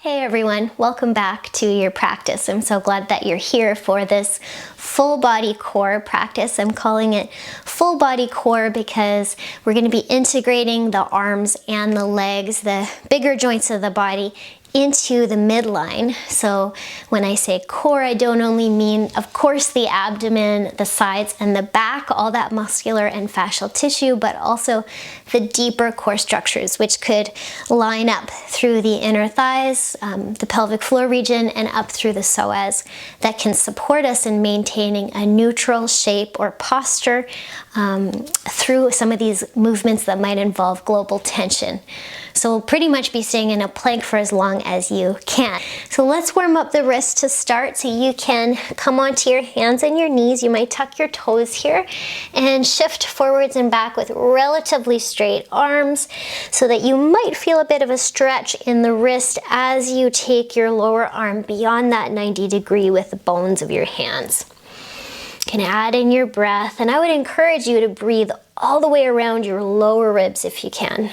Hey everyone, welcome back to your practice. I'm so glad that you're here for this full body core practice. I'm calling it full body core because we're going to be integrating the arms and the legs, the bigger joints of the body, into the midline. So when I say core, I don't only mean, of course, the abdomen, the sides, and the back, all that muscular and fascial tissue, but also the deeper core structures, which could line up through the inner thighs, the pelvic floor region, and up through the psoas that can support us in maintaining a neutral shape or posture through some of these movements that might involve global tension. So we'll pretty much be staying in a plank for as long as you can. So let's warm up the wrist to start. So you can come onto your hands and your knees. You might tuck your toes here and shift forwards and back with relatively straight arms so that you might feel a bit of a stretch in the wrist as you take your lower arm beyond that 90 degree with the bones of your hands. You can add in your breath, and I would encourage you to breathe all the way around your lower ribs if you can,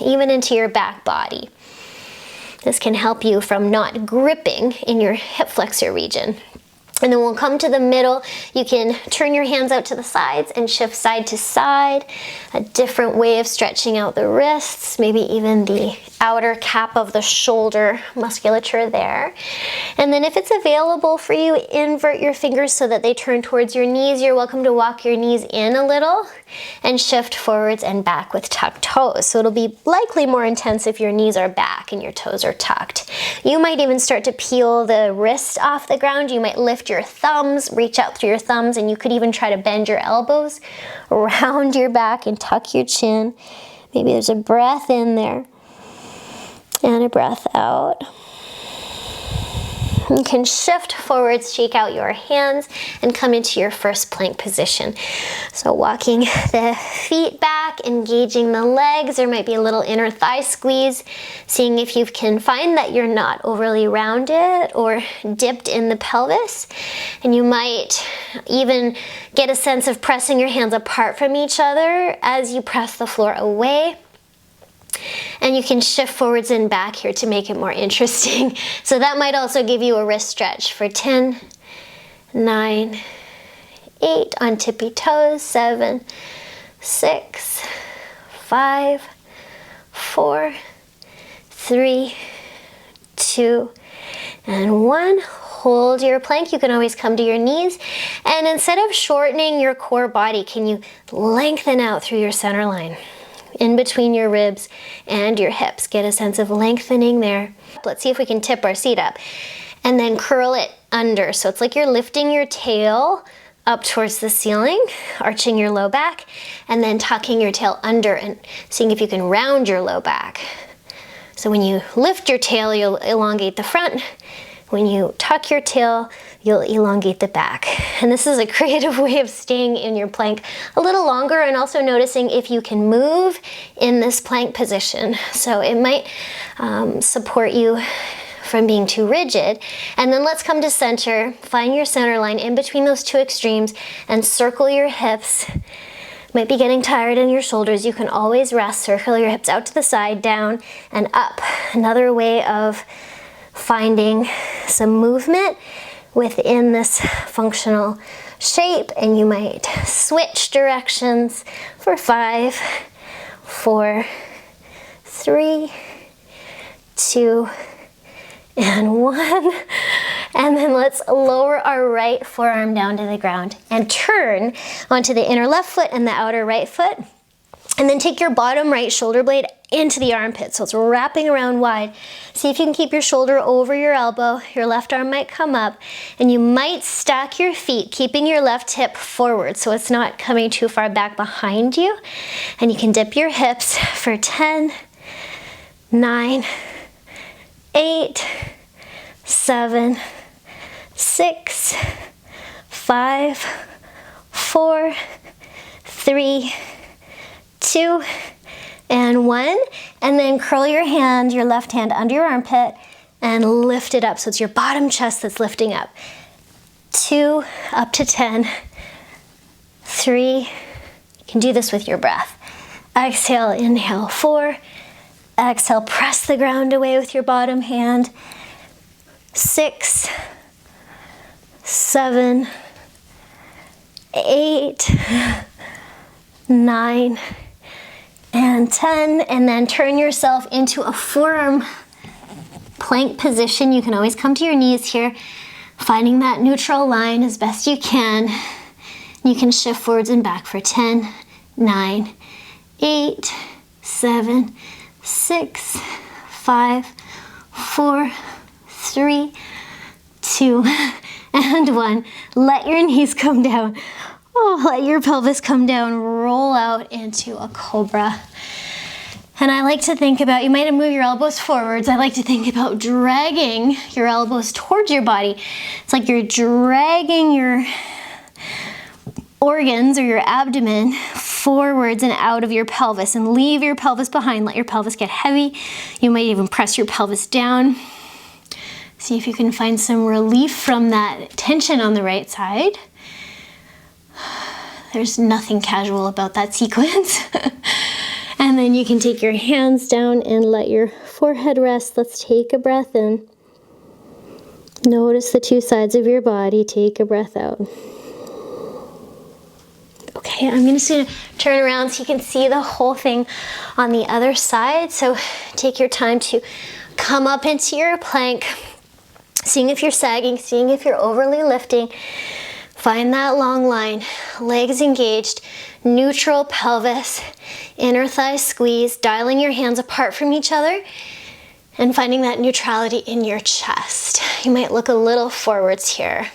even into your back body. This can help you from not gripping in your hip flexor region. And then we'll come to the middle. You can turn your hands out to the sides and shift side to side. A different way of stretching out the wrists, maybe even the outer cap of the shoulder musculature there. And then if it's available for you, invert your fingers so that they turn towards your knees. You're welcome to walk your knees in a little and shift forwards and back with tucked toes. So it'll be likely more intense if your knees are back and your toes are tucked. You might even start to peel the wrist off the ground. You might lift your thumbs, reach out through your thumbs, and you could even try to bend your elbows around your back and tuck your chin. Maybe there's a breath in there and a breath out. You can shift forwards, shake out your hands, and come into your first plank position. So walking the feet back, engaging the legs. There might be a little inner thigh squeeze, seeing if you can find that you're not overly rounded or dipped in the pelvis. And you might even get a sense of pressing your hands apart from each other as you press the floor away. And you can shift forwards and back here to make it more interesting. So that might also give you a wrist stretch for 10, 9, 8 on tippy toes, 7, 6, 5, 4, 3, 2, and 1. Hold your plank. You can always come to your knees. And instead of shortening your core body, can you lengthen out through your center line? In between your ribs and your hips. Get a sense of lengthening there. Let's see if we can tip our seat up and then curl it under. So it's like you're lifting your tail up towards the ceiling, arching your low back, and then tucking your tail under and seeing if you can round your low back. So when you lift your tail, you'll elongate the front. When you tuck your tail, you'll elongate the back. And this is a creative way of staying in your plank a little longer and also noticing if you can move in this plank position. So it might support you from being too rigid. And then let's come to center. Find your center line in between those two extremes and circle your hips. Might be getting tired in your shoulders. You can always rest. Circle your hips out to the side, down, and up. Another way of finding some movement within this functional shape, and you might switch directions for 5, 4, 3, 2, and 1. And then let's lower our right forearm down to the ground and turn onto the inner left foot and the outer right foot. And then take your bottom right shoulder blade into the armpit. So it's wrapping around wide. See if you can keep your shoulder over your elbow. Your left arm might come up. And you might stack your feet, keeping your left hip forward so it's not coming too far back behind you. And you can dip your hips for 10, 9, 8, 7, 6, 5, 4, 3, 2, and 1. And then curl your hand, your left hand under your armpit and lift it up. So it's your bottom chest that's lifting up. 2, up to 10, 3, you can do this with your breath. Exhale, inhale, 4, Exhale, press the ground away with your bottom hand. 6, 7, 8, 9, and 10. And then turn yourself into a forearm plank position. You can always come to your knees here, finding that neutral line as best you can. You can shift forwards and back for 10, 9, 8, 7, 6, 5, 4, 3, 2, and 1. Let your knees come down. Oh, let your pelvis come down. Roll out into a cobra. And I like to think about, you might move your elbows forwards. I like to think about dragging your elbows towards your body. It's like you're dragging your organs or your abdomen forwards and out of your pelvis, and leave your pelvis behind. Let your pelvis get heavy. You might even press your pelvis down. See if you can find some relief from that tension on the right side. There's nothing casual about that sequence. And then you can take your hands down and let your forehead rest. Let's take a breath in. Notice the two sides of your body. Take a breath out. Okay, I'm just gonna turn around so you can see the whole thing on the other side. So take your time to come up into your plank, seeing if you're sagging, seeing if you're overly lifting. Find that long line, legs engaged, neutral pelvis, inner thigh squeeze, dialing your hands apart from each other, and finding that neutrality in your chest. You might look a little forwards here.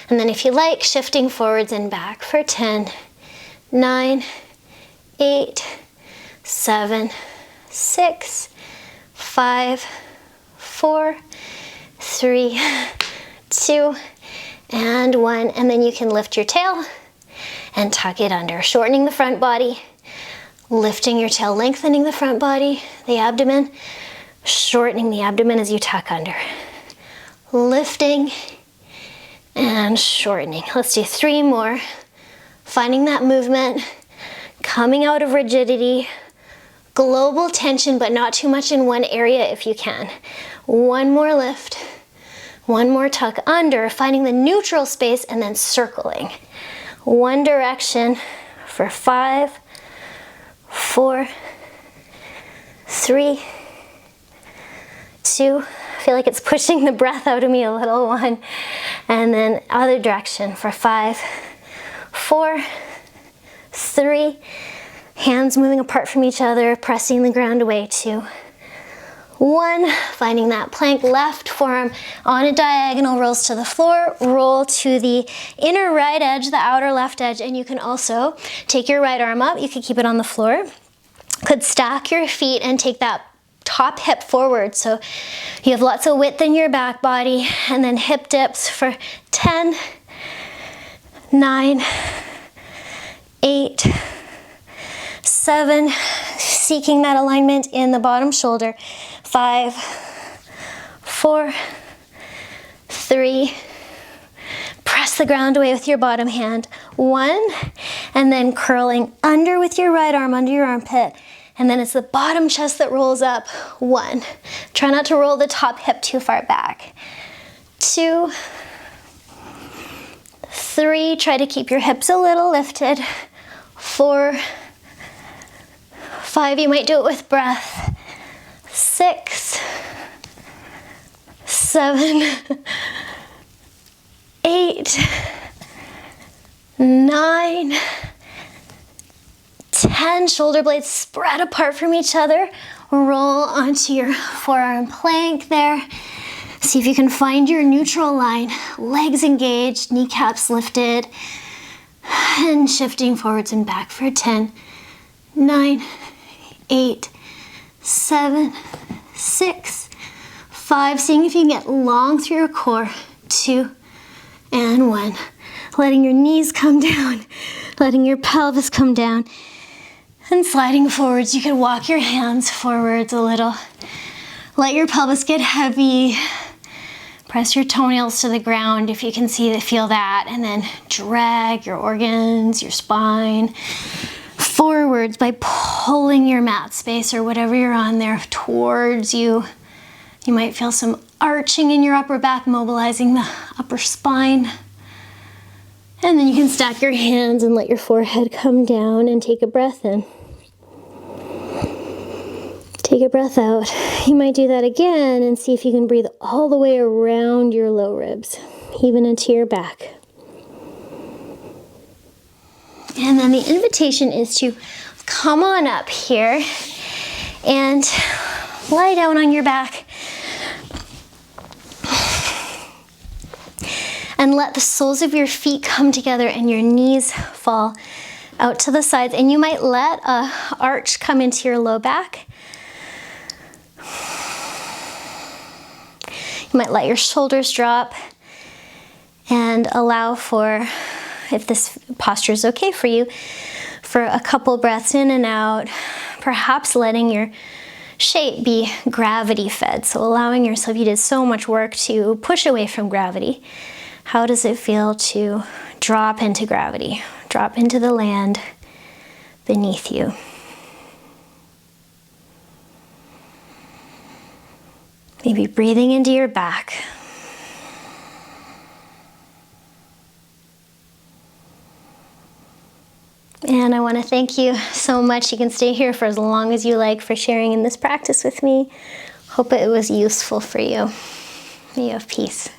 And then if you like, shifting forwards and back for 10, 9, 8, 7, 6, 5, 4, 3, 2, and 1. And then you can lift your tail and tuck it under, shortening the front body, lifting your tail, lengthening the front body, the abdomen, shortening the abdomen as you tuck under, lifting and shortening. Let's do 3 more. Finding that movement, coming out of rigidity, global tension, but not too much in one area if you can. 1 more lift, 1 more tuck under, finding the neutral space, and then circling. 1 direction for 5, 4, 3, 2. I feel like it's pushing the breath out of me a little. 1, and then other direction for 5, 4, 3. Hands moving apart from each other, pressing the ground away. 2, 1. Finding that plank, left forearm on a diagonal, rolls to the floor, roll to the inner right edge, the outer left edge, and you can also take your right arm up. You could keep it on the floor. Could stack your feet and take that top hip forward, so you have lots of width in your back body. And then hip dips for 10, 9, 8, 7, seeking that alignment in the bottom shoulder. 5, 4, 3, press the ground away with your bottom hand. 1, and then curling under with your right arm under your armpit. And then it's the bottom chest that rolls up. 1. Try not to roll the top hip too far back. 2, 3. Try to keep your hips a little lifted. 4, 5. You might do it with breath. 6, 7, 8, 9, 10. Shoulder blades spread apart from each other. Roll onto your forearm plank there. See if you can find your neutral line. Legs engaged, kneecaps lifted, and shifting forwards and back for 10, 9, 8, 7, 6, 5. Seeing if you can get long through your core. 2, and 1. Letting your knees come down, letting your pelvis come down, and sliding forwards. You can walk your hands forwards a little. Let your pelvis get heavy. Press your toenails to the ground if you can feel that, and then drag your organs, your spine. forwards by pulling your mat space or whatever you're on there towards you. You might feel some arching in your upper back, mobilizing the upper spine. And then you can stack your hands and let your forehead come down and take a breath in. Take a breath out. You might do that again and see if you can breathe all the way around your low ribs, even into your back. And then the invitation is to come on up here and lie down on your back. And let the soles of your feet come together and your knees fall out to the sides. And you might let an arch come into your low back. You might let your shoulders drop and allow for, if this posture is okay for you, for a couple breaths in and out, perhaps letting your shape be gravity fed. So allowing yourself, you did so much work to push away from gravity. How does it feel to drop into gravity? Drop into the land beneath you. Maybe breathing into your back. And I want to thank you so much. You can stay here for as long as you like for sharing in this practice with me. Hope it was useful for you. May you have peace.